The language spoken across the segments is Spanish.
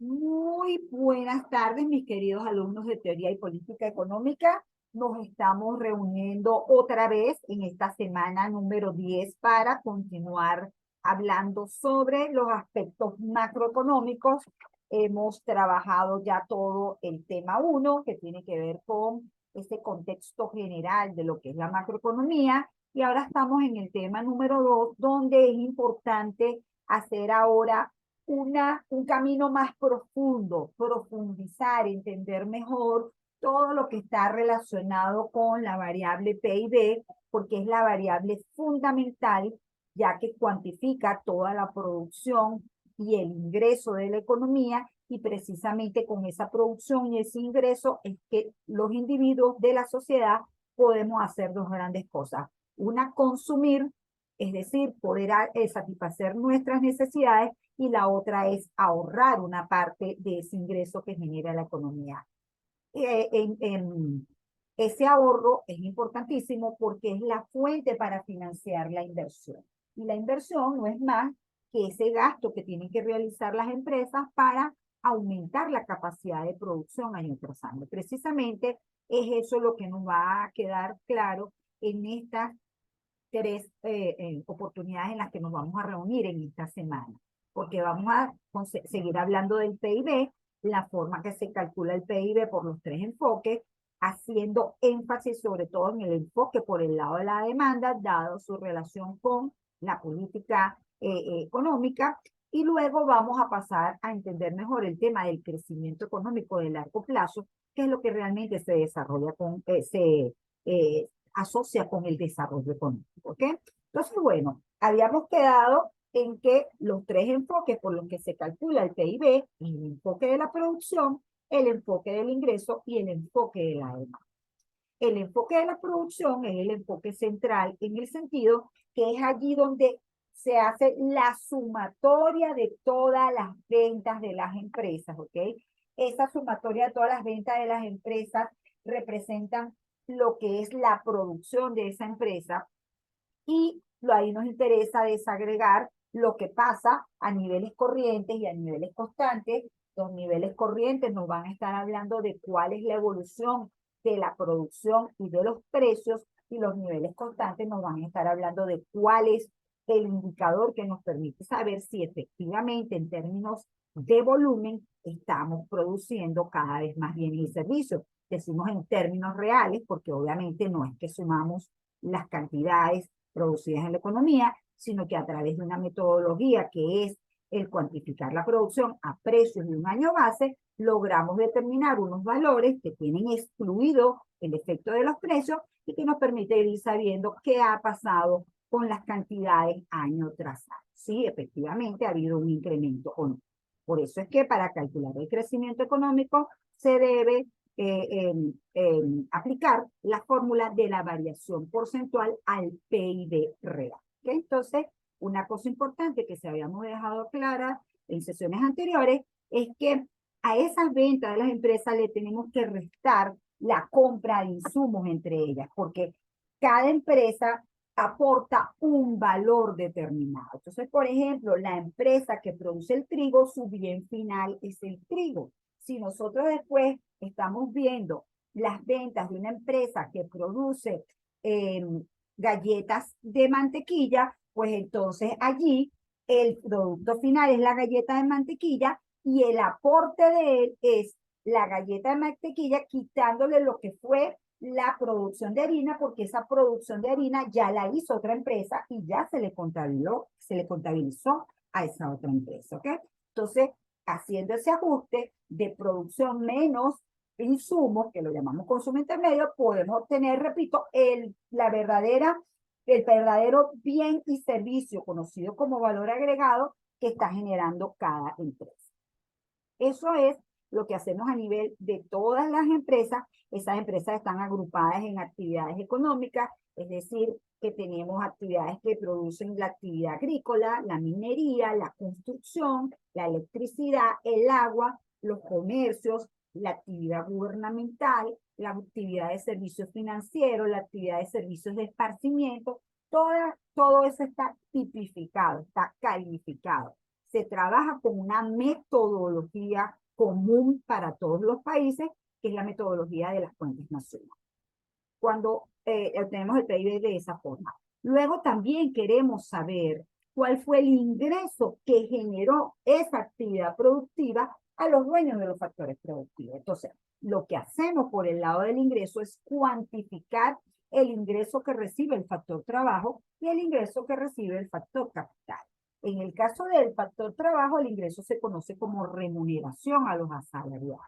Muy buenas tardes, mis queridos alumnos de Teoría y Política Económica. Nos estamos reuniendo otra vez en esta semana número 10 para continuar hablando sobre los aspectos macroeconómicos. Hemos trabajado ya todo el tema uno que tiene que ver con ese contexto general de lo que es la macroeconomía, y ahora estamos en el tema número 2, donde es importante hacer ahora un camino más profundo, profundizar, entender mejor todo lo que está relacionado con la variable PIB, porque es la variable fundamental, ya que cuantifica toda la producción y el ingreso de la economía, y precisamente con esa producción y ese ingreso es que los individuos de la sociedad podemos hacer dos grandes cosas. Una, consumir, es decir, poder satisfacer nuestras necesidades, y la otra es ahorrar una parte de ese ingreso que genera la economía. Ese ahorro es importantísimo porque es la fuente para financiar la inversión. Y la inversión no es más que ese gasto que tienen que realizar las empresas para aumentar la capacidad de producción año tras año. Precisamente es eso lo que nos va a quedar claro en estas tres oportunidades en las que nos vamos a reunir en esta semana, porque vamos a seguir hablando del PIB, la forma que se calcula el PIB por los tres enfoques, haciendo énfasis sobre todo en el enfoque por el lado de la demanda, dado su relación con la política económica, y luego vamos a pasar a entender mejor el tema del crecimiento económico de largo plazo, que es lo que realmente se desarrolla asocia con el desarrollo económico. ¿Ok? Entonces, bueno, habíamos quedado en que los tres enfoques por los que se calcula el PIB, el enfoque de la producción, el enfoque del ingreso y el enfoque de la demanda. El enfoque de la producción es el enfoque central en el sentido que es allí donde se hace la sumatoria de todas las ventas de las empresas, ¿ok? Esa sumatoria de todas las ventas de las empresas representan lo que es la producción de esa empresa, y ahí nos interesa desagregar lo que pasa a niveles corrientes y a niveles constantes. Los niveles corrientes nos van a estar hablando de cuál es la evolución de la producción y de los precios, y los niveles constantes nos van a estar hablando de cuál es el indicador que nos permite saber si efectivamente en términos de volumen estamos produciendo cada vez más bienes y servicios. Decimos en términos reales porque obviamente no es que sumamos las cantidades producidas en la economía, sino que a través de una metodología que es el cuantificar la producción a precios de un año base, logramos determinar unos valores que tienen excluido el efecto de los precios y que nos permite ir sabiendo qué ha pasado con las cantidades año tras año. Sí, efectivamente ha habido un incremento o no. Por eso es que para calcular el crecimiento económico se debe aplicar la fórmula de la variación porcentual al PIB real. ¿Okay? Entonces, una cosa importante que se habíamos dejado clara en sesiones anteriores es que a esas ventas de las empresas le tenemos que restar la compra de insumos entre ellas, porque cada empresa aporta un valor determinado. Entonces, por ejemplo, la empresa que produce el trigo, su bien final es el trigo. Si nosotros después estamos viendo las ventas de una empresa que produce eh, galletas de mantequilla, pues entonces allí el producto final es la galleta de mantequilla y el aporte de él es la galleta de mantequilla, quitándole lo que fue la producción de harina, porque esa producción de harina ya la hizo otra empresa y ya se le contabilizó a esa otra empresa, ¿ok? Entonces, haciendo ese ajuste de producción menos insumos, que lo llamamos consumo intermedio, podemos obtener, repito, el verdadero bien y servicio conocido como valor agregado que está generando cada empresa. Eso es lo que hacemos a nivel de todas las empresas. Esas empresas están agrupadas en actividades económicas, es decir, que tenemos actividades que producen la actividad agrícola, la minería, la construcción, la electricidad, el agua, los comercios, la actividad gubernamental, la actividad de servicios financieros, la actividad de servicios de esparcimiento. Todo eso está tipificado, está calificado. se trabaja con una metodología común para todos los países, que es la metodología de las cuentas nacionales. Cuando obtenemos el PIB de esa forma. Luego también queremos saber cuál fue el ingreso que generó esa actividad productiva a los dueños de los factores productivos. Entonces, lo que hacemos por el lado del ingreso es cuantificar el ingreso que recibe el factor trabajo y el ingreso que recibe el factor capital. En el caso del factor trabajo, el ingreso se conoce como remuneración a los asalariados.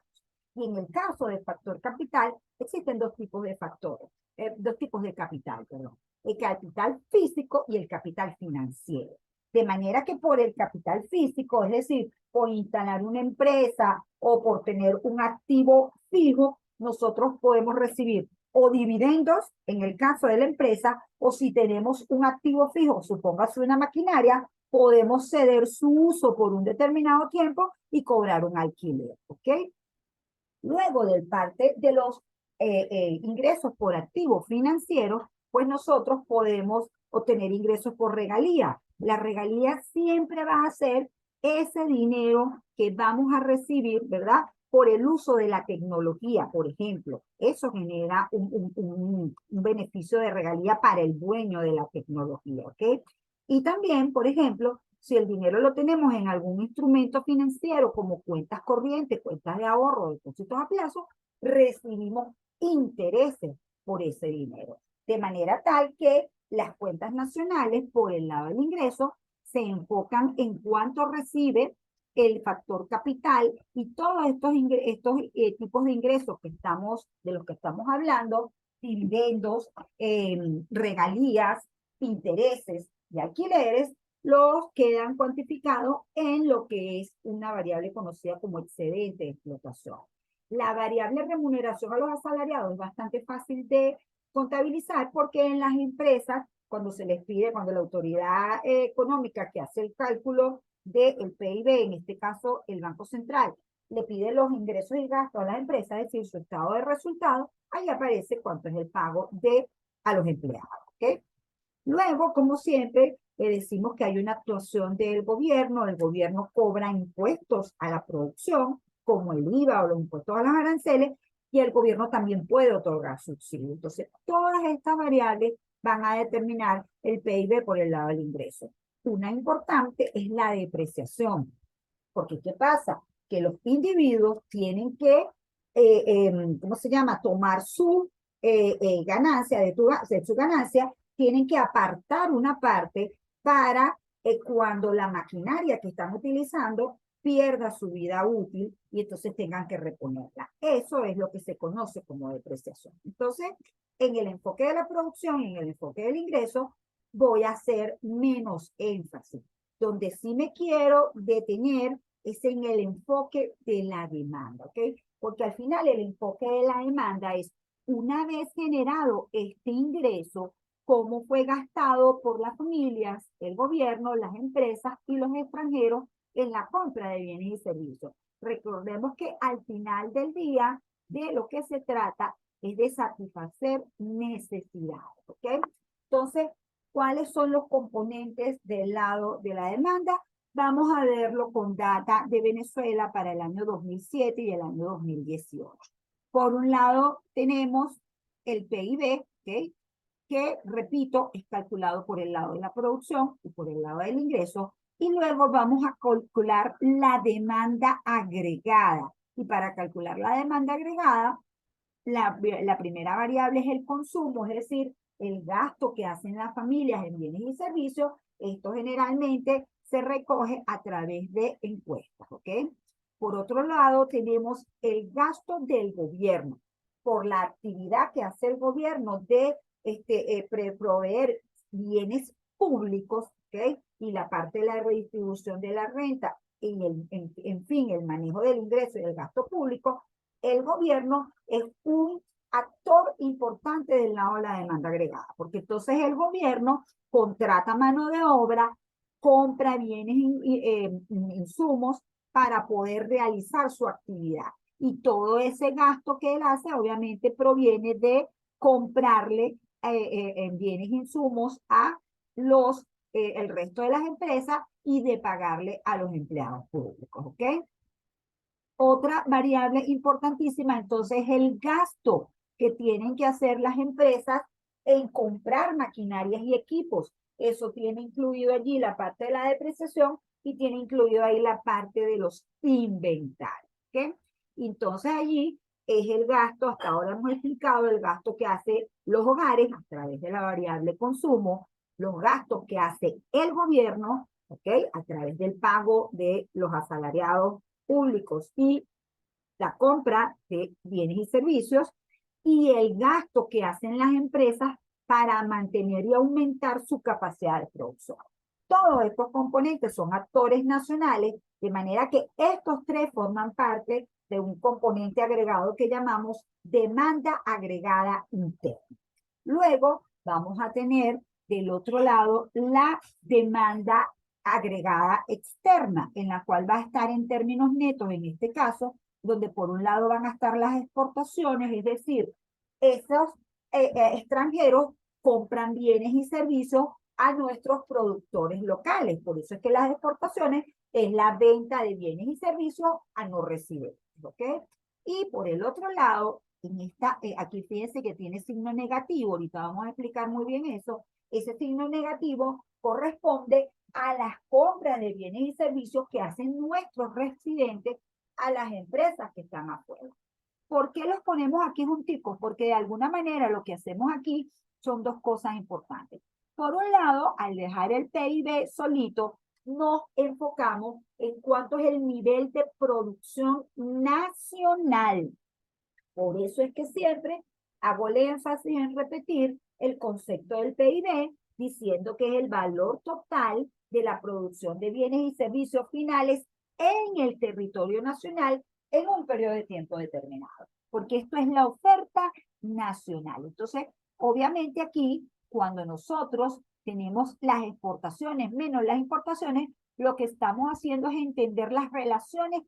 Y en el caso del factor capital, existen dos tipos de factores, dos tipos de capital, perdón. El capital físico y el capital financiero. De manera que por el capital físico, es decir, por instalar una empresa o por tener un activo fijo, nosotros podemos recibir o dividendos en el caso de la empresa, o si tenemos un activo fijo, supóngase una maquinaria, podemos ceder su uso por un determinado tiempo y cobrar un alquiler, ¿ok? Luego del parte de los ingresos por activos financieros, pues nosotros podemos obtener ingresos por regalía. La regalía siempre va a ser ese dinero que vamos a recibir, ¿verdad? Por el uso de la tecnología, por ejemplo. Eso genera un beneficio de regalía para el dueño de la tecnología, ¿ok? Y también, por ejemplo, si el dinero lo tenemos en algún instrumento financiero como cuentas corrientes, cuentas de ahorro, depósitos a plazo, recibimos intereses por ese dinero. De manera tal que las cuentas nacionales, por el lado del ingreso, se enfocan en cuánto recibe el factor capital y todos estos tipos de ingresos de los que estamos hablando, dividendos, regalías, intereses y alquileres, los quedan cuantificados en lo que es una variable conocida como excedente de explotación. La variable remuneración a los asalariados es bastante fácil de contabilizar porque en las empresas, cuando se les pide, cuando la autoridad económica que hace el cálculo del PIB, en este caso el Banco Central, le pide los ingresos y gastos a las empresas, es decir, su estado de resultados, ahí aparece cuánto es el pago a los empleados, ¿ok? Luego, como siempre, le decimos que hay una actuación del gobierno. El gobierno cobra impuestos a la producción, como el IVA o los impuestos a los aranceles, y el gobierno también puede otorgar subsidios. Entonces, todas estas variables van a determinar el PIB por el lado del ingreso. Una importante es la depreciación, porque ¿qué pasa? Que los individuos tienen que, ¿cómo se llama? Tomar su ganancia, de su ganancia, tienen que apartar una parte para cuando la maquinaria que están utilizando pierda su vida útil y entonces tengan que reponerla. Eso es lo que se conoce como depreciación. Entonces, en el enfoque de la producción, en el enfoque del ingreso, voy a hacer menos énfasis. Donde sí me quiero detener es en el enfoque de la demanda, ¿ok? Porque al final el enfoque de la demanda es, una vez generado este ingreso, cómo fue gastado por las familias, el gobierno, las empresas y los extranjeros en la compra de bienes y servicios. Recordemos que al final del día, de lo que se trata es de satisfacer necesidades, ¿ok? Entonces, ¿cuáles son los componentes del lado de la demanda? Vamos a verlo con data de Venezuela para el año 2007 y el año 2018. Por un lado, tenemos el PIB, ¿ok? Que, repito, es calculado por el lado de la producción y por el lado del ingreso. Y luego vamos a calcular la demanda agregada. Y para calcular la demanda agregada, la primera variable es el consumo, es decir, el gasto que hacen las familias en bienes y servicios. Esto generalmente se recoge a través de encuestas, ¿ok? Por otro lado, tenemos el gasto del gobierno por la actividad que hace el gobierno de proveer bienes públicos, ¿ok? Y la parte de la redistribución de la renta, en fin, el manejo del ingreso y del gasto público. El gobierno es un actor importante del lado de la demanda agregada, porque entonces el gobierno contrata mano de obra, compra bienes insumos para poder realizar su actividad. Y todo ese gasto que él hace obviamente proviene de comprarle en bienes insumos a el resto de las empresas y de pagarle a los empleados públicos, ¿ok? Otra variable importantísima, entonces, es el gasto que tienen que hacer las empresas en comprar maquinarias y equipos. Eso tiene incluido allí la parte de la depreciación y tiene incluido ahí la parte de los inventarios, ¿ok? Entonces allí es el gasto, hasta ahora hemos explicado el gasto que hace los hogares a través de la variable consumo, los gastos que hace el gobierno, ¿ok? A través del pago de los asalariados públicos y la compra de bienes y servicios y el gasto que hacen las empresas para mantener y aumentar su capacidad de producción. Todos estos componentes son actores nacionales, de manera que estos tres forman parte de un componente agregado que llamamos demanda agregada interna. Luego vamos a tener del otro lado la demanda agregada externa, en la cual va a estar en términos netos, en este caso, donde por un lado van a estar las exportaciones, es decir, esos extranjeros compran bienes y servicios a nuestros productores locales. Por eso es que las exportaciones es la venta de bienes y servicios a no residentes, ¿ok? Y por el otro lado, aquí fíjense que tiene signo negativo, ahorita vamos a explicar muy bien eso. Ese signo negativo corresponde a las compras de bienes y servicios que hacen nuestros residentes a las empresas que están afuera. ¿Por qué los ponemos aquí junticos? Porque de alguna manera lo que hacemos aquí son dos cosas importantes. Por un lado, al dejar el PIB solito, nos enfocamos en cuánto es el nivel de producción nacional. Por eso es que siempre hago el énfasis en repetir el concepto del PIB, diciendo que es el valor total de la producción de bienes y servicios finales en el territorio nacional en un periodo de tiempo determinado, porque esto es la oferta nacional. Entonces, obviamente aquí, cuando nosotros tenemos las exportaciones menos las importaciones, lo que estamos haciendo es entender las relaciones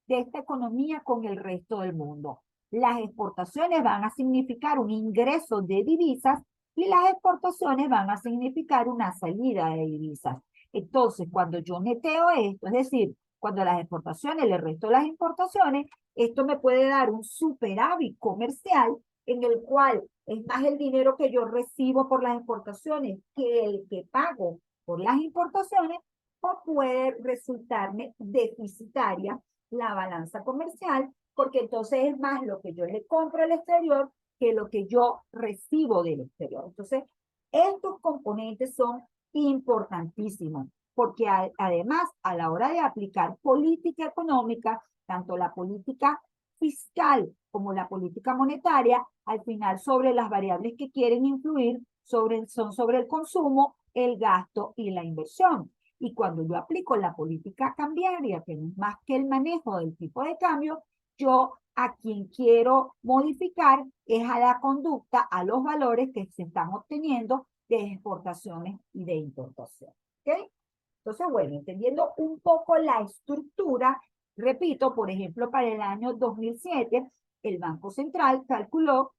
de esta economía con el resto del mundo. Las exportaciones van a significar un ingreso de divisas y las exportaciones van a significar una salida de divisas. Entonces, cuando yo neteo esto, es decir, cuando las exportaciones le resto las importaciones, esto me puede dar un superávit comercial en el cual es más el dinero que yo recibo por las exportaciones que el que pago por las importaciones, o puede resultarme deficitaria la balanza comercial, porque entonces es más lo que yo le compro al exterior que lo que yo recibo del exterior. Entonces, estos componentes son importantísimos, porque además a la hora de aplicar política económica, tanto la política fiscal como la política monetaria, al final sobre las variables que quieren influir son sobre el consumo, el gasto y la inversión. Y cuando yo aplico la política cambiaria, que no es más que el manejo del tipo de cambio, yo a quien quiero modificar es a la conducta, a los valores que se están obteniendo de exportaciones y de importación. ¿Ok? Entonces, bueno, entendiendo un poco la estructura, repito, por ejemplo, para el año 2007, el Banco Central calculó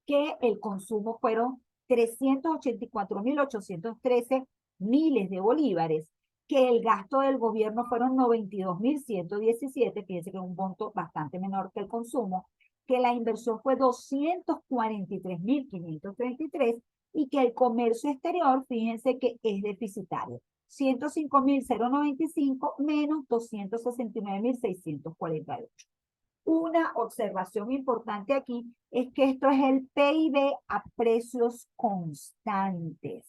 que el consumo fueron 384.813 miles de bolívares, que el gasto del gobierno fueron 92.117, fíjense que es un monto bastante menor que el consumo, que la inversión fue 243.533 y que el comercio exterior, fíjense que es deficitario, 105.095 menos 269.648. Una observación importante aquí es que esto es el PIB a precios constantes.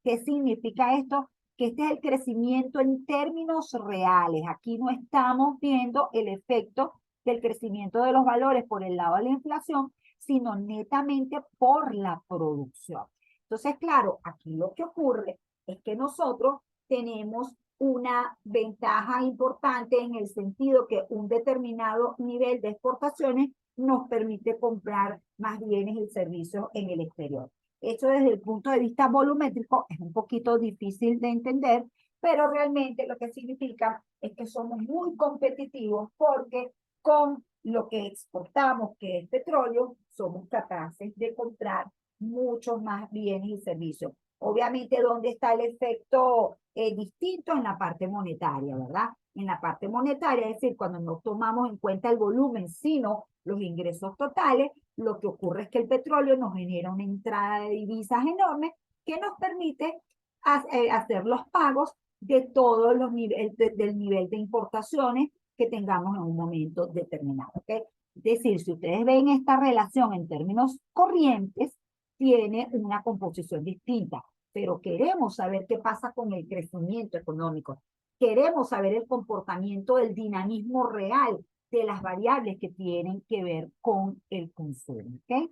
¿Qué significa esto? Que este es el crecimiento en términos reales. Aquí no estamos viendo el efecto del crecimiento de los valores por el lado de la inflación, sino netamente por la producción. Entonces, claro, aquí lo que ocurre es que nosotros tenemos una ventaja importante en el sentido que un determinado nivel de exportaciones nos permite comprar más bienes y servicios en el exterior. Esto desde el punto de vista volumétrico es un poquito difícil de entender, pero realmente lo que significa es que somos muy competitivos porque con lo que exportamos, que es petróleo, somos capaces de comprar muchos más bienes y servicios. Obviamente, ¿dónde está el efecto distinto? En la parte monetaria, ¿verdad? En la parte monetaria, es decir, cuando no tomamos en cuenta el volumen, sino los ingresos totales, lo que ocurre es que el petróleo nos genera una entrada de divisas enorme que nos permite hacer los pagos de todos los niveles, del nivel de importaciones que tengamos en un momento determinado, ¿ok? Es decir, si ustedes ven esta relación en términos corrientes, tiene una composición distinta, pero queremos saber qué pasa con el crecimiento económico, queremos saber el comportamiento del dinamismo real de las variables que tienen que ver con el consumo, ¿ok?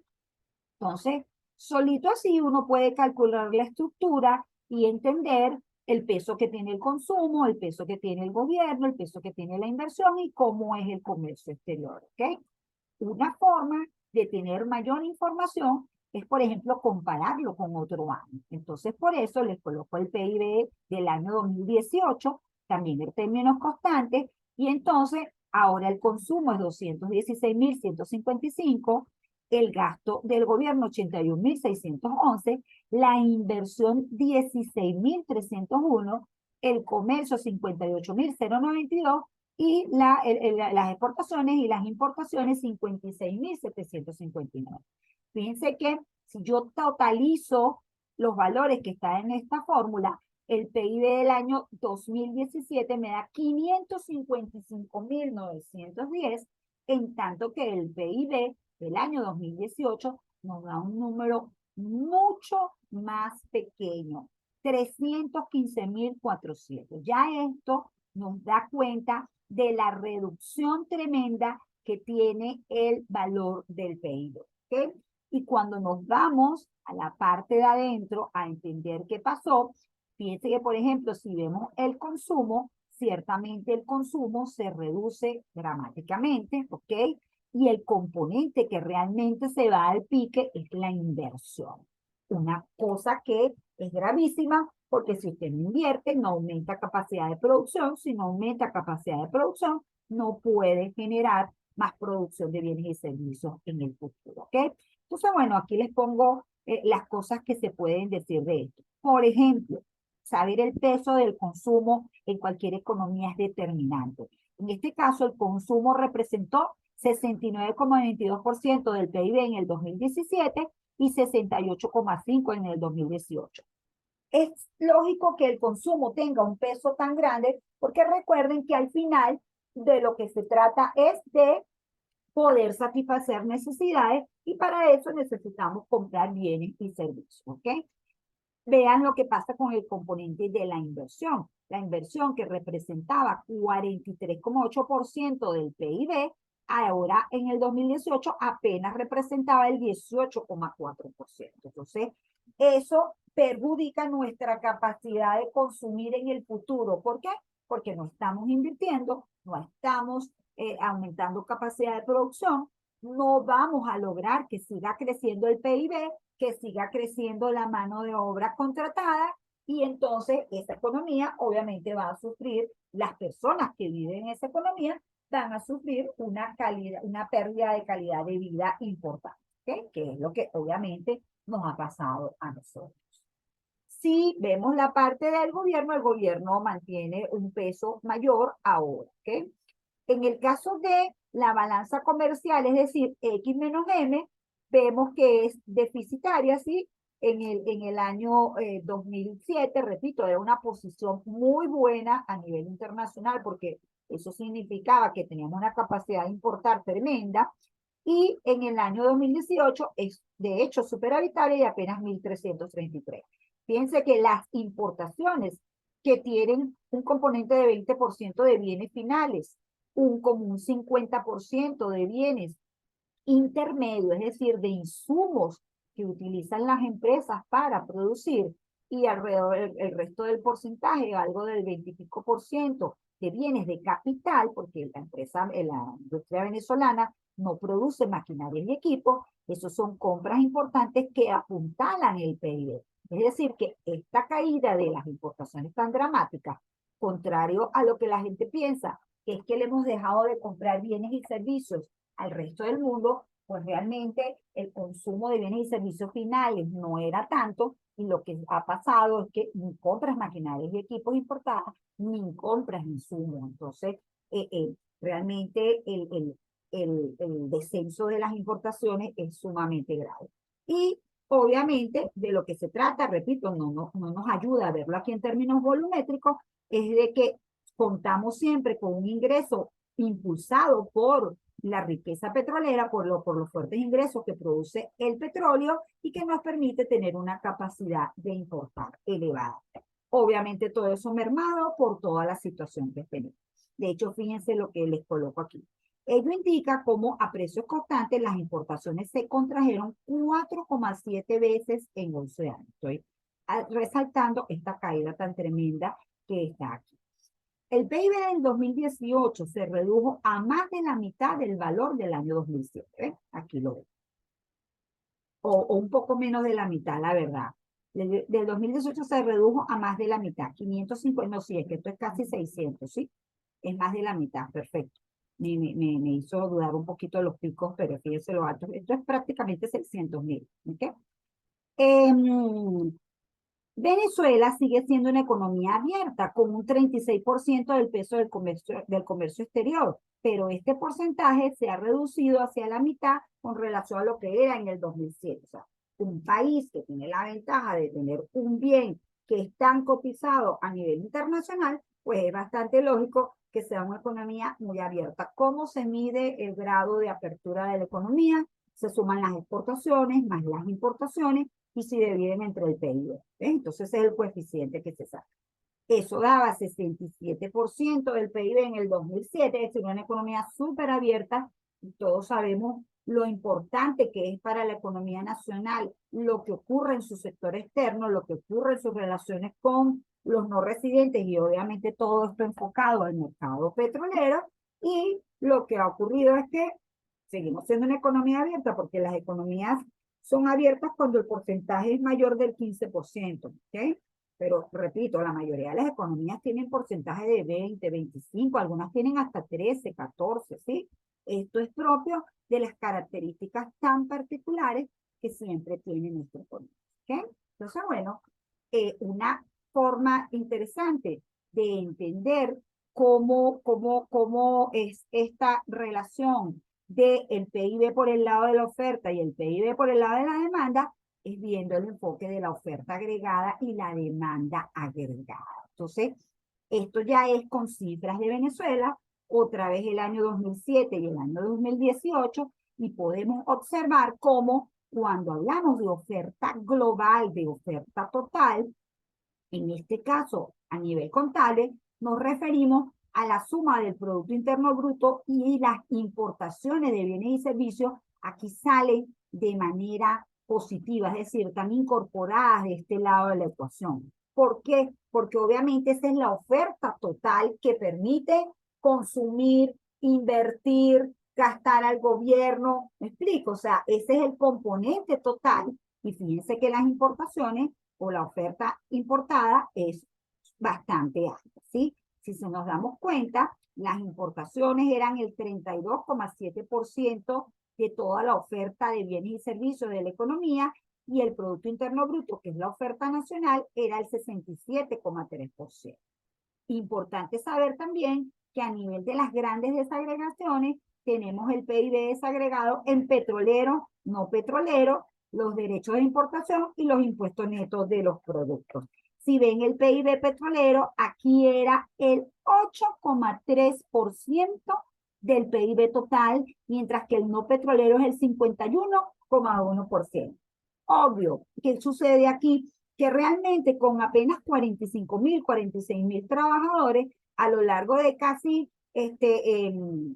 Entonces, solito así uno puede calcular la estructura y entender el peso que tiene el consumo, el peso que tiene el gobierno, el peso que tiene la inversión y cómo es el comercio exterior, ¿ok? Una forma de tener mayor información es, por ejemplo, compararlo con otro año. Entonces, por eso les coloco el PIB del año 2018, también en términos constantes, y entonces ahora el consumo es 216.155, el gasto del gobierno 81.611, la inversión 16.301, el comercio 58.092 y las exportaciones y las importaciones 56.759. Fíjense que si yo totalizo los valores que están en esta fórmula, el PIB del año 2017 me da 555.910, en tanto que el PIB del año 2018 nos da un número mucho más pequeño, 315.400. Ya esto nos da cuenta de la reducción tremenda que tiene el valor del PIB, ¿ok? Y cuando nos vamos a la parte de adentro a entender qué pasó, fíjense que, por ejemplo, si vemos el consumo, ciertamente el consumo se reduce dramáticamente, ¿ok? Y el componente que realmente se va al pique es la inversión. Una cosa que es gravísima porque si usted no invierte, no aumenta capacidad de producción. Si no aumenta capacidad de producción, no puede generar más producción de bienes y servicios en el futuro, ¿ok? Entonces, bueno, aquí les pongo las cosas que se pueden decir de esto. Por ejemplo, saber el peso del consumo en cualquier economía es determinante. En este caso, el consumo representó 69,22% del PIB en el 2017 y 68,5% en el 2018. Es lógico que el consumo tenga un peso tan grande porque recuerden que al final de lo que se trata es de poder satisfacer necesidades y para eso necesitamos comprar bienes y servicios, ¿ok? Vean lo que pasa con el componente de la inversión. La inversión que representaba 43,8% del PIB, ahora en el 2018 apenas representaba el 18,4%. Entonces, eso perjudica nuestra capacidad de consumir en el futuro. ¿Por qué? Porque no estamos invirtiendo, no estamos aumentando capacidad de producción, no vamos a lograr que siga creciendo el PIB, que siga creciendo la mano de obra contratada y entonces esa economía obviamente va a sufrir, las personas que viven en esa economía van a sufrir una pérdida de calidad de vida importante, ¿okay? Que es lo que obviamente nos ha pasado a nosotros. Si vemos la parte del gobierno, el gobierno mantiene un peso mayor ahora, ¿ok? En el caso de la balanza comercial, es decir, X menos M, vemos que es deficitaria, ¿sí? En el año 2007, repito, era una posición muy buena a nivel internacional porque eso significaba que teníamos una capacidad de importar tremenda y en el año 2018 es de hecho superavitaria y apenas 1.333. Fíjense que las importaciones que tienen un componente de 20% de bienes finales, como un 50% de bienes intermedios, es decir, de insumos que utilizan las empresas para producir, y alrededor el resto del porcentaje, algo del 25% de bienes de capital, porque la empresa, la industria venezolana no produce maquinaria y equipos, esos son compras importantes que apuntalan el PIB. Es decir, que esta caída de las importaciones tan dramáticas, contrario a lo que la gente piensa, que es que le hemos dejado de comprar bienes y servicios al resto del mundo, pues realmente el consumo de bienes y servicios finales no era tanto, Y lo que ha pasado es que ni compras maquinarias y equipos importadas, ni compras insumos. Entonces, realmente el descenso de las importaciones es sumamente grave. Y obviamente de lo que se trata, repito, no nos ayuda a verlo aquí en términos volumétricos, es de que contamos siempre con un ingreso impulsado por la riqueza petrolera, por los fuertes ingresos que produce el petróleo y que nos permite tener una capacidad de importar elevada. Obviamente todo eso mermado por toda la situación que tenemos. De hecho, fíjense lo que les coloco aquí. Ello indica cómo a precios constantes las importaciones se contrajeron 4,7 veces en 11 años. Estoy resaltando esta caída tan tremenda que está aquí. El PIB del 2018 se redujo a más de la mitad del valor del año 2007. ¿Eh? Aquí lo ven. O un poco menos de la mitad, la verdad. Del 2018 se redujo a más de la mitad. 550, no, sí, es que esto es casi 600, ¿sí? Es más de la mitad, perfecto. Me hizo dudar un poquito de los picos, pero fíjense lo alto. Esto es prácticamente 600.000, ¿ok? Venezuela sigue siendo una economía abierta, con un 36% del peso del comercio exterior, pero este porcentaje se ha reducido hacia la mitad con relación a lo que era en el 2007. O sea, un país que tiene la ventaja de tener un bien que es tan cotizado a nivel internacional, pues es bastante lógico que sea una economía muy abierta. ¿Cómo se mide el grado de apertura de la economía? Se suman las exportaciones más las importaciones y se dividen entre el PIB. Entonces es el coeficiente que se saca. Eso daba 67% del PIB en el 2007, es decir, una economía súper abierta. Y todos sabemos lo importante que es para la economía nacional lo que ocurre en su sector externo, lo que ocurre en sus relaciones con los no residentes y obviamente todo esto enfocado al mercado petrolero. Y lo que ha ocurrido es que seguimos siendo una economía abierta porque las economías son abiertas cuando el porcentaje es mayor del 15%, ¿ok? Pero repito, la mayoría de las economías tienen porcentaje de 20, 25, algunas tienen hasta 13, 14, ¿sí? Esto es propio de las características tan particulares que siempre tiene nuestra economía, ¿ok? Entonces, bueno, una forma interesante de entender cómo es esta relación del PIB por el lado de la oferta y el PIB por el lado de la demanda, es viendo el enfoque de la oferta agregada y la demanda agregada. Entonces, esto ya es con cifras de Venezuela, otra vez el año 2007 y el año 2018, y podemos observar cómo cuando hablamos de oferta global, de oferta total, en este caso a nivel contable, nos referimos a la suma del Producto Interno Bruto y las importaciones de bienes y servicios aquí salen de manera positiva, es decir, están incorporadas de este lado de la ecuación. ¿Por qué? Porque obviamente esa es la oferta total que permite consumir, invertir, gastar al gobierno. ¿Me explico? O sea, ese es el componente total. Y fíjense que las importaciones o la oferta importada es bastante alta, ¿sí? Si se nos damos cuenta, las importaciones eran el 32,7% de toda la oferta de bienes y servicios de la economía y el Producto Interno Bruto, que es la oferta nacional, era el 67,3%. Importante saber también que a nivel de las grandes desagregaciones tenemos el PIB desagregado en petrolero, no petrolero, los derechos de importación y los impuestos netos de los productos. Si ven el PIB petrolero, aquí era el 8,3% del PIB total, mientras que el no petrolero es el 51,1%. Obvio, ¿qué sucede aquí? Que realmente con apenas 45.000, 46.000 trabajadores, a lo largo de casi,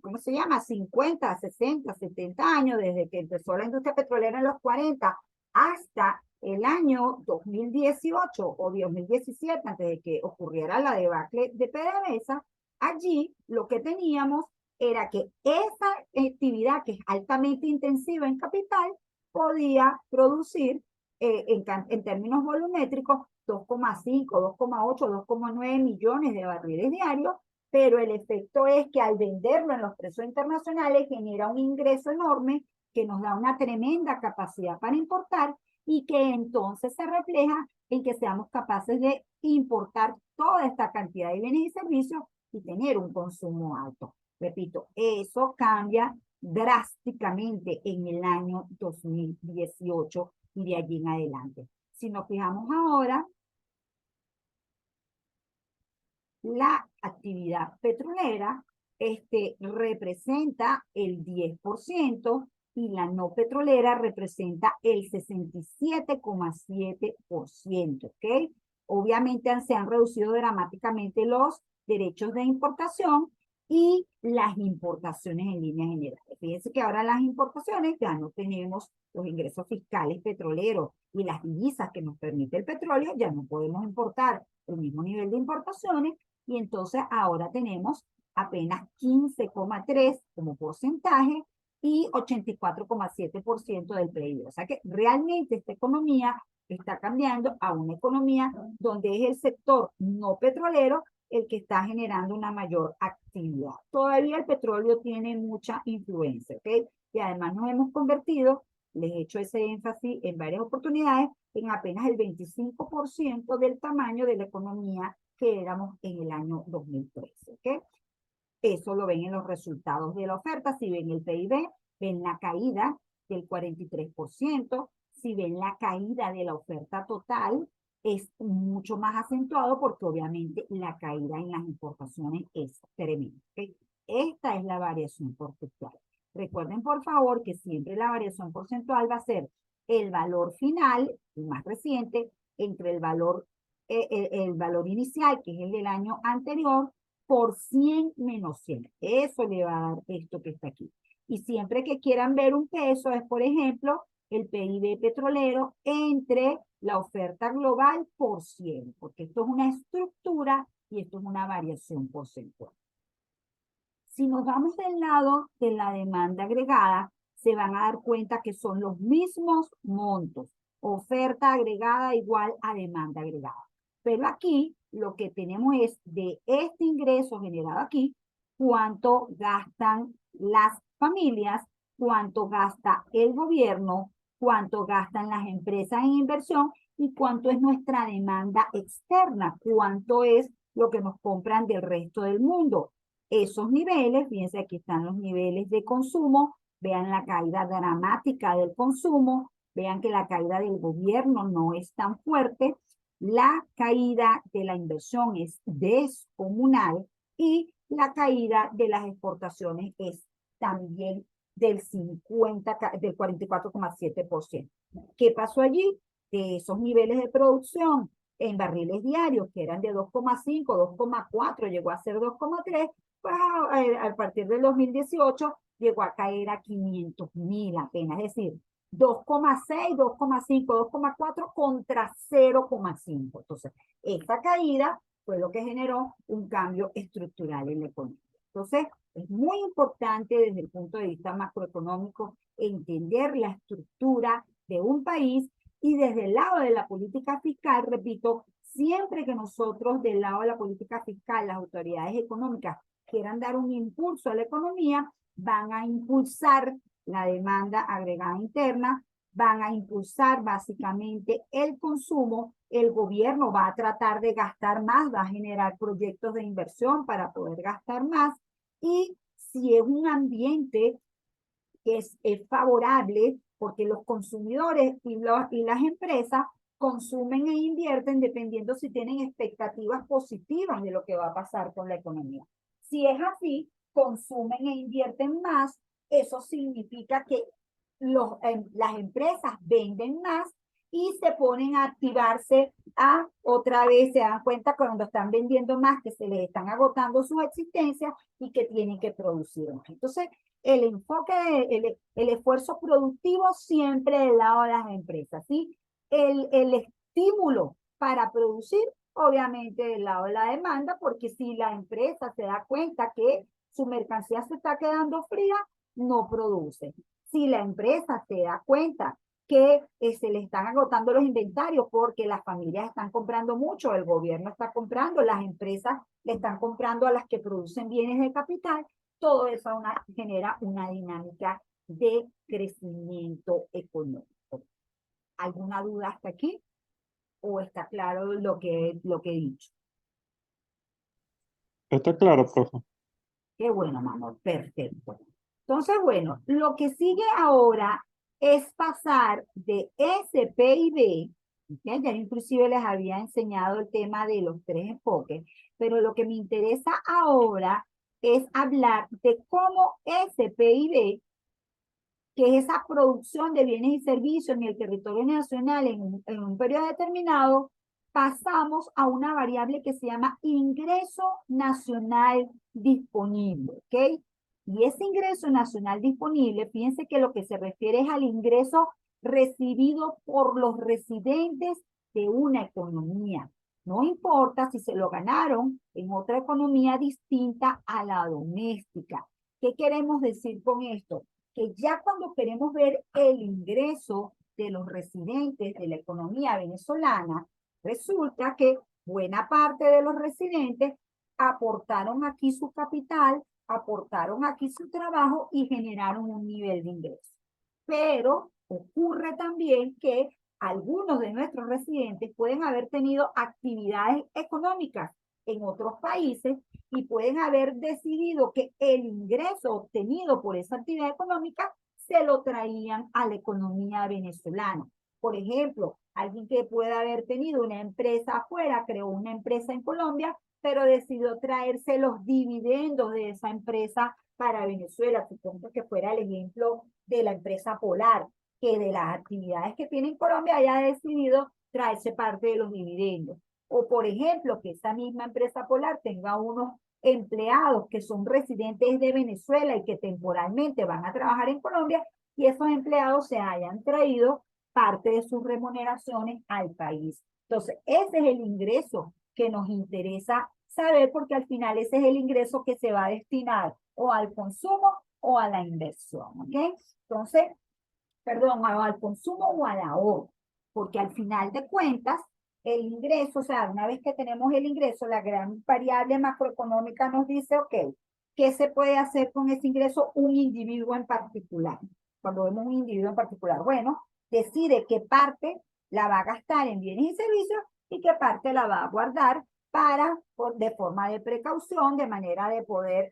¿cómo se llama? 50, 60, 70 años, desde que empezó la industria petrolera en los 40 hasta el año 2018 o 2017, antes de que ocurriera la debacle de PDVSA, allí lo que teníamos era que esa actividad que es altamente intensiva en capital podía producir en términos volumétricos 2,5, 2,8, 2,9 millones de barriles diarios, pero el efecto es que al venderlo en los precios internacionales genera un ingreso enorme que nos da una tremenda capacidad para importar y que entonces se refleja en que seamos capaces de importar toda esta cantidad de bienes y servicios y tener un consumo alto. Repito, eso cambia drásticamente en el año 2018 y de allí en adelante. Si nos fijamos ahora, la actividad petrolera representa el 10% y la no petrolera representa el 67,7%, ¿ok? Obviamente se han reducido dramáticamente los derechos de importación y las importaciones en líneas generales. Fíjense que ahora las importaciones ya no tenemos los ingresos fiscales petroleros y las divisas que nos permite el petróleo, ya no podemos importar el mismo nivel de importaciones y entonces ahora tenemos apenas 15,3 como porcentaje y 84,7% del PIB. O sea que realmente esta economía está cambiando a una economía donde es el sector no petrolero el que está generando una mayor actividad. Todavía el petróleo tiene mucha influencia, ¿ok? Y además nos hemos convertido, les he hecho ese énfasis en varias oportunidades, en apenas el 25% del tamaño de la economía que éramos en el año 2013, ¿ok? Eso lo ven en los resultados de la oferta. Si ven el PIB, ven la caída del 43%. Si ven la caída de la oferta total, es mucho más acentuado porque obviamente la caída en las importaciones es tremenda. ¿Okay? Esta es la variación porcentual. Recuerden, por favor, que siempre la variación porcentual va a ser el valor final, el más reciente, entre el valor inicial, que es el del año anterior, por 100 menos 100. Eso le va a dar esto que está aquí. Y siempre que quieran ver un peso es, por ejemplo, el PIB petrolero entre la oferta global por 100, porque esto es una estructura y esto es una variación porcentual. Si nos vamos del lado de la demanda agregada, se van a dar cuenta que son los mismos montos. Oferta agregada igual a demanda agregada. Pero aquí lo que tenemos es de este ingreso generado aquí, cuánto gastan las familias, cuánto gasta el gobierno, cuánto gastan las empresas en inversión y cuánto es nuestra demanda externa, cuánto es lo que nos compran del resto del mundo. Esos niveles, fíjense, aquí están los niveles de consumo, vean la caída dramática del consumo, vean que la caída del gobierno no es tan fuerte, la caída de la inversión es descomunal y la caída de las exportaciones es también del 44,7%. ¿Qué pasó allí? De esos niveles de producción en barriles diarios, que eran de 2,5, 2,4, llegó a ser 2,3, pues a partir del 2018 llegó a caer a 500.000 apenas, es decir, 2,6, 2,5, 2,4 contra 0,5. Entonces, esta caída fue lo que generó un cambio estructural en la economía. Entonces, es muy importante desde el punto de vista macroeconómico entender la estructura de un país y desde el lado de la política fiscal, repito, siempre que nosotros del lado de la política fiscal, las autoridades económicas quieran dar un impulso a la economía, van a impulsar la demanda agregada interna, van a impulsar básicamente el consumo, el gobierno va a tratar de gastar más, va a generar proyectos de inversión para poder gastar más y si es un ambiente que es favorable porque los consumidores y las empresas consumen e invierten dependiendo si tienen expectativas positivas de lo que va a pasar con la economía. Si es así, consumen e invierten más, eso significa que las empresas venden más y se ponen a activarse otra vez, se dan cuenta cuando están vendiendo más que se les están agotando sus existencias y que tienen que producir más. Entonces, el enfoque, el esfuerzo productivo siempre del lado de las empresas, ¿sí? El estímulo para producir, obviamente del lado de la demanda, porque si la empresa se da cuenta que su mercancía se está quedando fría, no produce. Si la empresa se da cuenta que se le están agotando los inventarios porque las familias están comprando mucho, el gobierno está comprando, las empresas le están comprando a las que producen bienes de capital, todo eso genera una dinámica de crecimiento económico. ¿Alguna duda hasta aquí? ¿O está claro lo que he dicho? Está claro, profe. Qué bueno, mamá, perfecto. Entonces, bueno, lo que sigue ahora es pasar de ese PIB, ¿ok? Ya inclusive les había enseñado el tema de los tres enfoques, pero lo que me interesa ahora es hablar de cómo ese PIB, que es esa producción de bienes y servicios en el territorio nacional en un periodo determinado, pasamos a una variable que se llama ingreso nacional disponible, ¿ok? Y ese ingreso nacional disponible, fíjense que lo que se refiere es al ingreso recibido por los residentes de una economía. No importa si se lo ganaron en otra economía distinta a la doméstica. ¿Qué queremos decir con esto? Que ya cuando queremos ver el ingreso de los residentes de la economía venezolana, resulta que buena parte de los residentes aportaron aquí su capital, aportaron aquí su trabajo y generaron un nivel de ingreso. Pero ocurre también que algunos de nuestros residentes pueden haber tenido actividades económicas en otros países y pueden haber decidido que el ingreso obtenido por esa actividad económica se lo traían a la economía venezolana. Por ejemplo, alguien que pueda haber tenido una empresa afuera, creó una empresa en Colombia, pero decidió traerse los dividendos de esa empresa para Venezuela. Supongo que fuera el ejemplo de la empresa Polar, que de las actividades que tiene en Colombia haya decidido traerse parte de los dividendos. O, por ejemplo, que esa misma empresa Polar tenga unos empleados que son residentes de Venezuela y que temporalmente van a trabajar en Colombia y esos empleados se hayan traído parte de sus remuneraciones al país. Entonces, ese es el ingreso que nos interesa saber porque al final ese es el ingreso que se va a destinar o al consumo o a la inversión, ¿ok? Entonces, perdón, al consumo o al ahorro, porque al final de cuentas, el ingreso, o sea, una vez que tenemos el ingreso, la gran variable macroeconómica nos dice, ok, ¿qué se puede hacer con ese ingreso un individuo en particular? Cuando vemos un individuo en particular, bueno, decide qué parte la va a gastar en bienes y servicios y qué parte la va a guardar para, de forma de precaución, de manera de poder,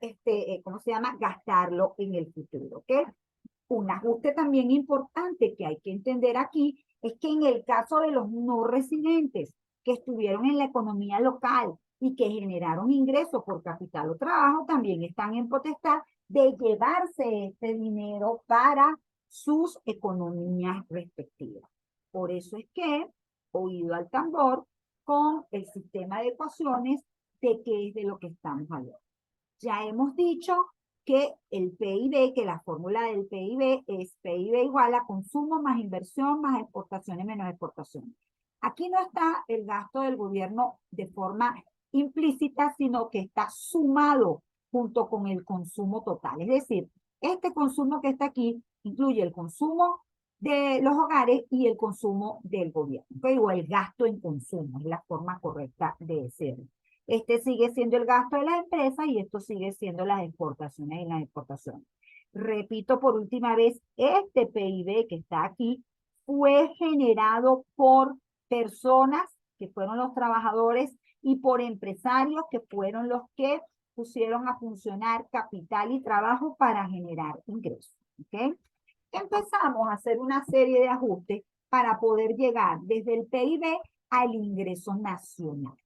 ¿cómo se llama?, gastarlo en el futuro, ¿ok? Un ajuste también importante que hay que entender aquí es que en el caso de los no residentes que estuvieron en la economía local y que generaron ingresos por capital o trabajo, también están en potestad de llevarse este dinero para sus economías respectivas. Por eso es que, oído al tambor, con el sistema de ecuaciones de qué es de lo que estamos hablando. Ya hemos dicho que el PIB, que la fórmula del PIB es PIB igual a consumo más inversión más exportaciones menos exportaciones. Aquí no está el gasto del gobierno de forma implícita, sino que está sumado junto con el consumo total. Es decir, este consumo que está aquí incluye el consumo de los hogares y el consumo del gobierno, ¿okay? O el gasto en consumo, es la forma correcta de decirlo. Este sigue siendo el gasto de las empresas y esto sigue siendo las exportaciones y las exportaciones. Repito por última vez, este PIB que está aquí fue generado por personas que fueron los trabajadores y por empresarios que fueron los que pusieron a funcionar capital y trabajo para generar ingresos. ¿Okay? Empezamos a hacer una serie de ajustes para poder llegar desde el PIB al ingreso nacional.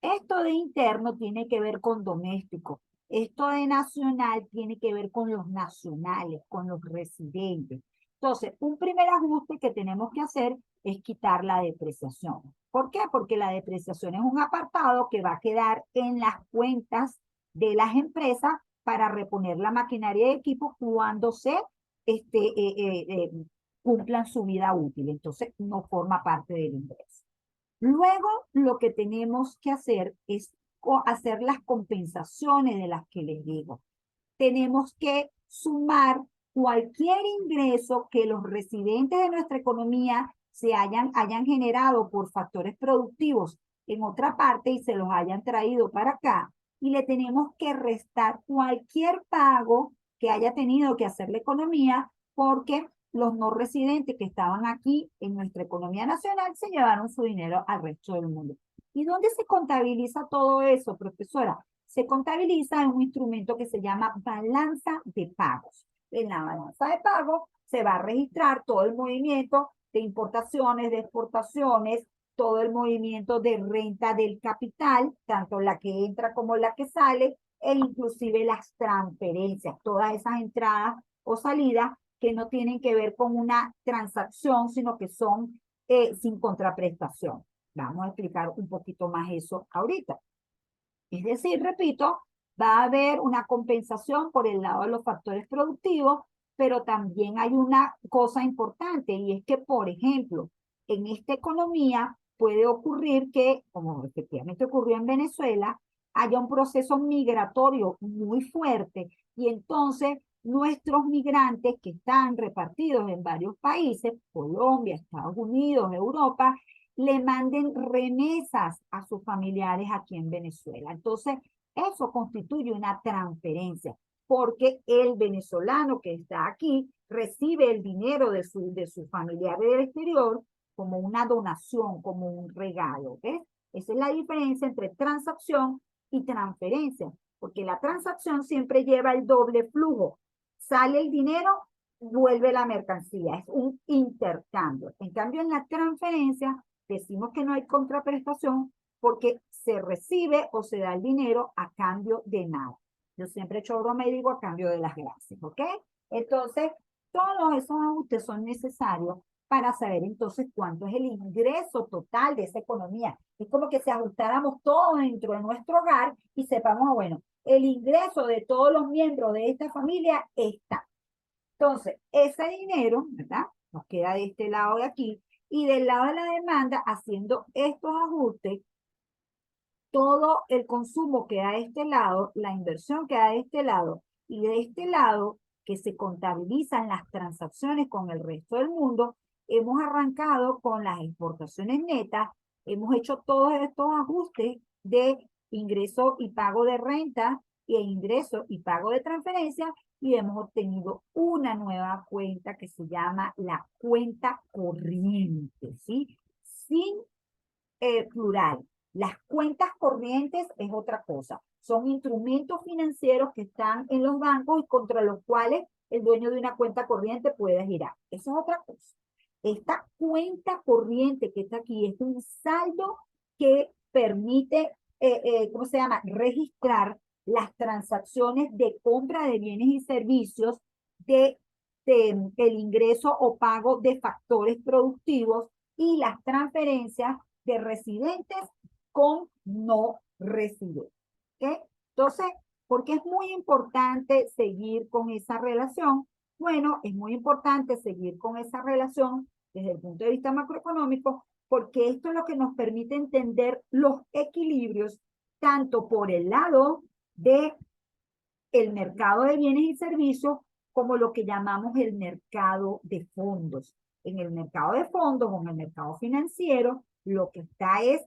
Esto de interno tiene que ver con doméstico. Esto de nacional tiene que ver con los nacionales, con los residentes. Entonces, un primer ajuste que tenemos que hacer es quitar la depreciación. ¿Por qué? Porque la depreciación es un apartado que va a quedar en las cuentas de las empresas para reponer la maquinaria y equipo cuando se cumplan su vida útil. Entonces, no forma parte del ingreso. Luego, lo que tenemos que hacer es hacer las compensaciones de las que les digo. Tenemos que sumar cualquier ingreso que los residentes de nuestra economía hayan generado por factores productivos en otra parte y se los hayan traído para acá. Y le tenemos que restar cualquier pago que haya tenido que hacer la economía porque los no residentes que estaban aquí en nuestra economía nacional se llevaron su dinero al resto del mundo. ¿Y dónde se contabiliza todo eso, profesora? Se contabiliza en un instrumento que se llama balanza de pagos. En la balanza de pagos se va a registrar todo el movimiento de importaciones, de exportaciones, todo el movimiento de renta del capital, tanto la que entra como la que sale, e inclusive las transferencias, todas esas entradas o salidas que no tienen que ver con una transacción, sino que son sin contraprestación. Vamos a explicar un poquito más eso ahorita. Es decir, repito, va a haber una compensación por el lado de los factores productivos, pero también hay una cosa importante y es que, por ejemplo, en esta economía puede ocurrir que, como efectivamente ocurrió en Venezuela, haya un proceso migratorio muy fuerte y entonces nuestros migrantes que están repartidos en varios países, Colombia, Estados Unidos, Europa, le manden remesas a sus familiares aquí en Venezuela. Entonces, eso constituye una transferencia, porque el venezolano que está aquí recibe el dinero de su familiar del exterior como una donación, como un regalo. ¿Ves? Esa es la diferencia entre transacción y transferencia, porque la transacción siempre lleva el doble flujo. Sale el dinero, vuelve la mercancía, es un intercambio. En cambio, en la transferencia, decimos que no hay contraprestación porque se recibe o se da el dinero a cambio de nada. Yo siempre echo broma y digo a cambio de las gracias, ¿ok? Entonces, todos esos ajustes son necesarios para saber entonces cuánto es el ingreso total de esa economía. Es como que si ajustáramos todo dentro de nuestro hogar y sepamos, bueno, el ingreso de todos los miembros de esta familia está. Entonces, ese dinero, ¿verdad? Nos queda de este lado de aquí. Y del lado de la demanda, haciendo estos ajustes, todo el consumo queda de este lado, la inversión queda de este lado, y de este lado, que se contabilizan las transacciones con el resto del mundo, hemos arrancado con las exportaciones netas, hemos hecho todos estos ajustes de ingreso y pago de renta, y ingreso y pago de transferencia, y hemos obtenido una nueva cuenta que se llama la cuenta corriente, ¿sí? Sin plural. Las cuentas corrientes es otra cosa. Son instrumentos financieros que están en los bancos y contra los cuales el dueño de una cuenta corriente puede girar. Eso es otra cosa. Esta cuenta corriente que está aquí es un saldo que permite, ¿cómo se llama? Registrar las transacciones de compra de bienes y servicios de el ingreso o pago de factores productivos y las transferencias de residentes con no residentes. ¿Okay? Entonces, ¿por qué es muy importante seguir con esa relación? Bueno, es muy importante seguir con esa relación desde el punto de vista macroeconómico, porque esto es lo que nos permite entender los equilibrios tanto por el lado de el mercado de bienes y servicios como lo que llamamos el mercado de fondos. En el mercado de fondos o en el mercado financiero, lo que está es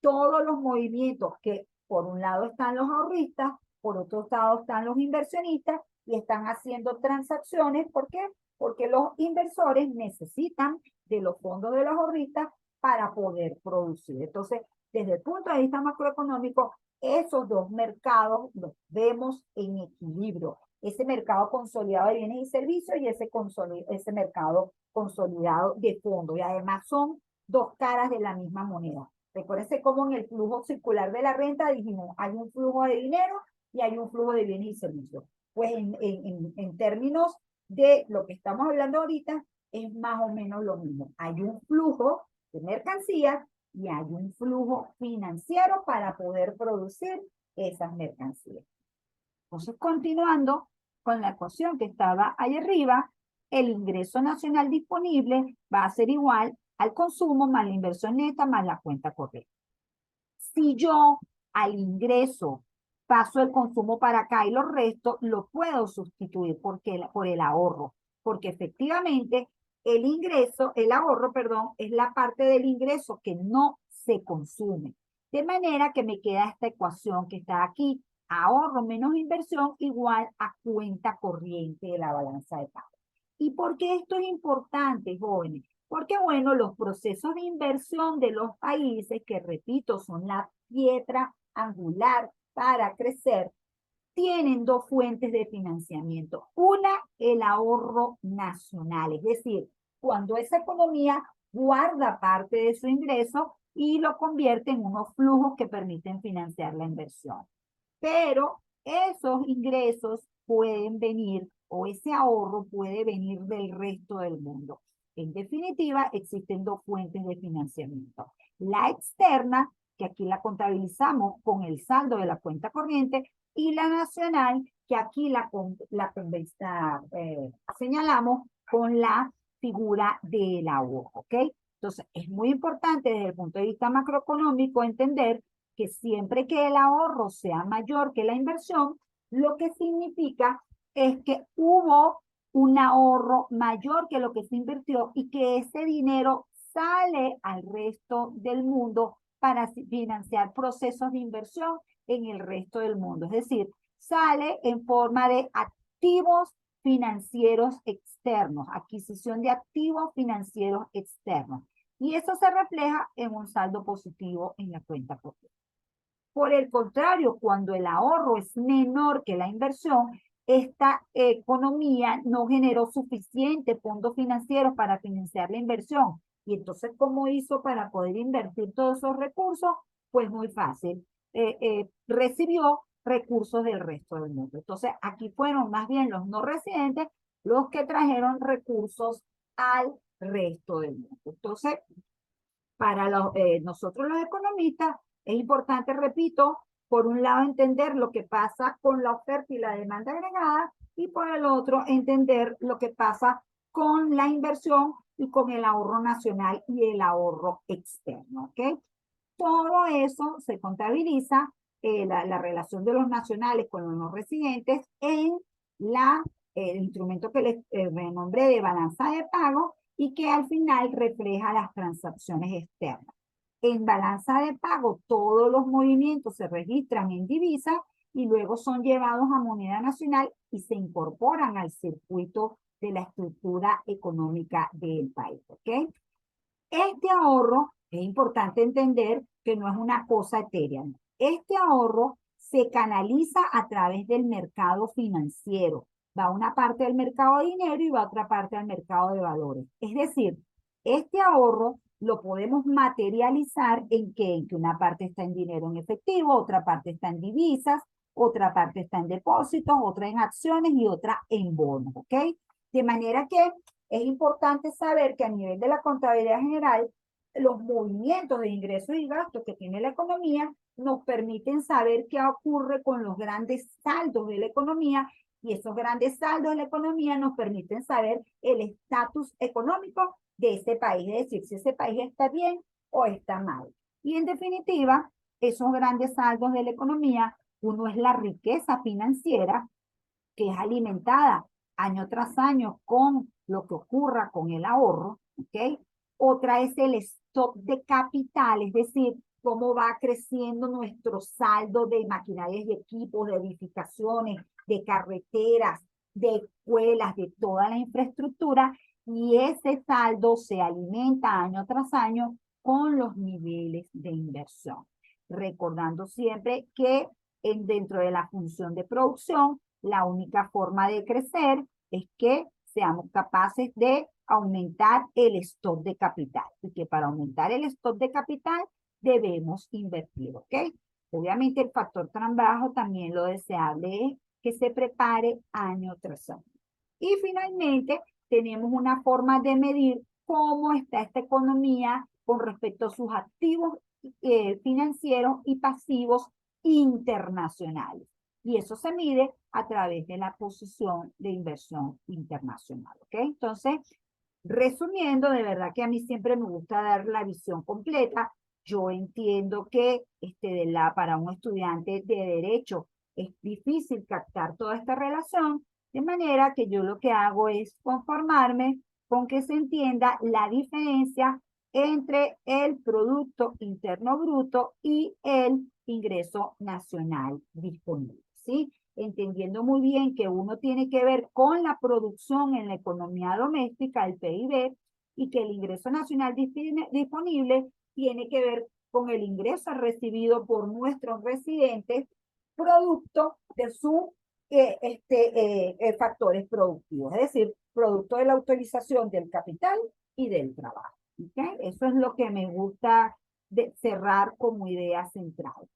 todos los movimientos que por un lado están los ahorristas, por otro lado están los inversionistas y están haciendo transacciones. ¿Por qué? Porque los inversores necesitan de los fondos de los ahorristas para poder producir. Entonces, desde el punto de vista macroeconómico, esos dos mercados los vemos en equilibrio. Ese mercado consolidado de bienes y servicios y ese mercado consolidado de fondos. Y además son dos caras de la misma moneda. Recuérdense cómo en el flujo circular de la renta dijimos, hay un flujo de dinero y hay un flujo de bienes y servicios. Pues en términos de lo que estamos hablando ahorita, es más o menos lo mismo. Hay un flujo de mercancías y hay un flujo financiero para poder producir esas mercancías. Entonces, continuando con la ecuación que estaba ahí arriba, el ingreso nacional disponible va a ser igual al consumo más la inversión neta más la cuenta corriente. Si yo al ingreso paso el consumo para acá y los restos, lo puedo sustituir por el ahorro, porque efectivamente el ingreso, el ahorro, perdón, es la parte del ingreso que no se consume. De manera que me queda esta ecuación que está aquí, ahorro menos inversión igual a cuenta corriente de la balanza de pagos. ¿Y por qué esto es importante, jóvenes? Porque, bueno, los procesos de inversión de los países, que repito, son la piedra angular para crecer, tienen dos fuentes de financiamiento. Una, el ahorro nacional, es decir, cuando esa economía guarda parte de su ingreso y lo convierte en unos flujos que permiten financiar la inversión. Pero esos ingresos pueden venir o ese ahorro puede venir del resto del mundo. En definitiva, existen dos fuentes de financiamiento. La externa, que aquí la contabilizamos con el saldo de la cuenta corriente, y la nacional, que aquí señalamos con la figura del ahorro, ¿ok? Entonces, es muy importante desde el punto de vista macroeconómico entender que siempre que el ahorro sea mayor que la inversión, lo que significa es que hubo un ahorro mayor que lo que se invirtió y que ese dinero sale al resto del mundo para financiar procesos de inversión en el resto del mundo. Es decir, sale en forma de activos financieros externos, adquisición de activos financieros externos. Y eso se refleja en un saldo positivo en la cuenta corriente. Por el contrario, cuando el ahorro es menor que la inversión, esta economía no generó suficientes fondos financieros para financiar la inversión. Y entonces, ¿cómo hizo para poder invertir todos esos recursos? Pues muy fácil. Recibió recursos del resto del mundo. Entonces, aquí fueron más bien los no residentes los que trajeron recursos al resto del mundo. Entonces, para nosotros los economistas, es importante, repito, por un lado entender lo que pasa con la oferta y la demanda agregada y por el otro entender lo que pasa con la inversión y con el ahorro nacional y el ahorro externo, ¿ok? Todo eso se contabiliza, la relación de los nacionales con los no residentes en el instrumento que les renombré de balanza de pago y que al final refleja las transacciones externas. En balanza de pago, todos los movimientos se registran en divisa y luego son llevados a moneda nacional y se incorporan al circuito de la estructura económica del país, ¿ok? Este ahorro, es importante entender que no es una cosa etérea. Este ahorro se canaliza a través del mercado financiero. Va a una parte del mercado de dinero y va a otra parte del mercado de valores. Es decir, este ahorro lo podemos materializar en que una parte está en dinero en efectivo, otra parte está en divisas, otra parte está en depósitos, otra en acciones y otra en bonos, ¿ok? De manera que es importante saber que a nivel de la contabilidad general, los movimientos de ingresos y gastos que tiene la economía nos permiten saber qué ocurre con los grandes saldos de la economía y esos grandes saldos de la economía nos permiten saber el estatus económico de ese país, es decir, si ese país está bien o está mal. Y en definitiva, esos grandes saldos de la economía, uno es la riqueza financiera que es alimentada año tras año con lo que ocurra con el ahorro, ¿ok? Otra es el stock de capital, es decir, cómo va creciendo nuestro saldo de maquinarias y equipos, de edificaciones, de carreteras, de escuelas, de toda la infraestructura, y ese saldo se alimenta año tras año con los niveles de inversión. Recordando siempre que dentro de la función de producción, la única forma de crecer es que seamos capaces de aumentar el stock de capital y que para aumentar el stock de capital debemos invertir, ¿ok? Obviamente el factor trabajo también lo deseable es que se prepare año tras año. Y finalmente tenemos una forma de medir cómo está esta economía con respecto a sus activos financieros y pasivos internacionales. Y eso se mide a través de la posición de inversión internacional, ¿ok? Entonces, resumiendo, de verdad que a mí siempre me gusta dar la visión completa. Yo entiendo que para un estudiante de derecho es difícil captar toda esta relación, de manera que yo lo que hago es conformarme con que se entienda la diferencia entre el Producto Interno Bruto y el ingreso nacional disponible, ¿sí? Entendiendo entendiendo muy bien que uno tiene que ver con la producción en la economía doméstica, el PIB, y que el ingreso nacional disponible tiene que ver con el ingreso recibido por nuestros residentes, producto de sus factores productivos, es decir, producto de la utilización del capital y del trabajo. ¿Okay? Eso es lo que me gusta de cerrar como idea central.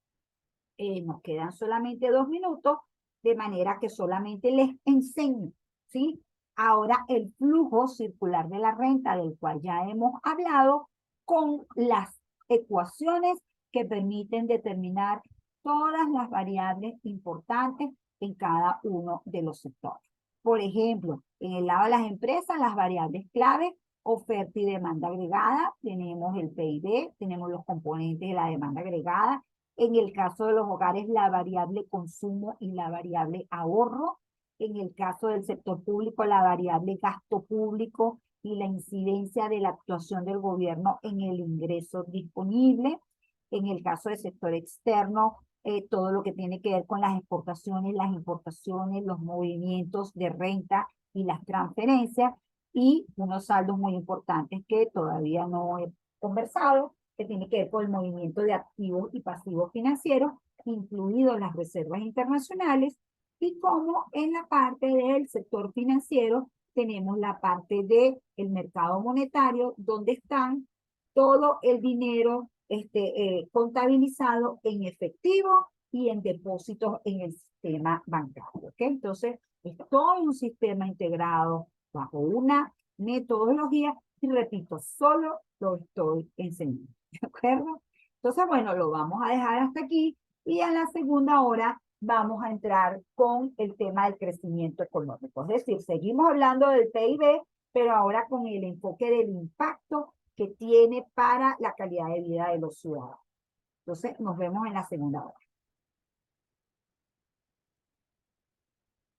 Nos quedan solamente 2 minutos, de manera que solamente les enseño, ¿sí? Ahora el flujo circular de la renta, del cual ya hemos hablado, con las ecuaciones que permiten determinar todas las variables importantes en cada uno de los sectores. Por ejemplo, en el lado de las empresas, las variables clave, oferta y demanda agregada, tenemos el PIB, tenemos los componentes de la demanda agregada. En el caso de los hogares, la variable consumo y la variable ahorro. En el caso del sector público, la variable gasto público y la incidencia de la actuación del gobierno en el ingreso disponible. En el caso del sector externo, todo lo que tiene que ver con las exportaciones, las importaciones, los movimientos de renta y las transferencias, y unos saldos muy importantes que todavía no he conversado, que tiene que ver con el movimiento de activos y pasivos financieros, incluidos las reservas internacionales, y como en la parte del sector financiero tenemos la parte del mercado monetario, donde están todo el dinero contabilizado en efectivo y en depósitos en el sistema bancario. ¿Okay? Entonces, es todo un sistema integrado bajo una metodología y repito, solo lo estoy enseñando. ¿De acuerdo? Entonces, bueno, lo vamos a dejar hasta aquí y a la segunda hora vamos a entrar con el tema del crecimiento económico. Es decir, seguimos hablando del PIB, pero ahora con el enfoque del impacto que tiene para la calidad de vida de los ciudadanos. Entonces, nos vemos en la segunda hora.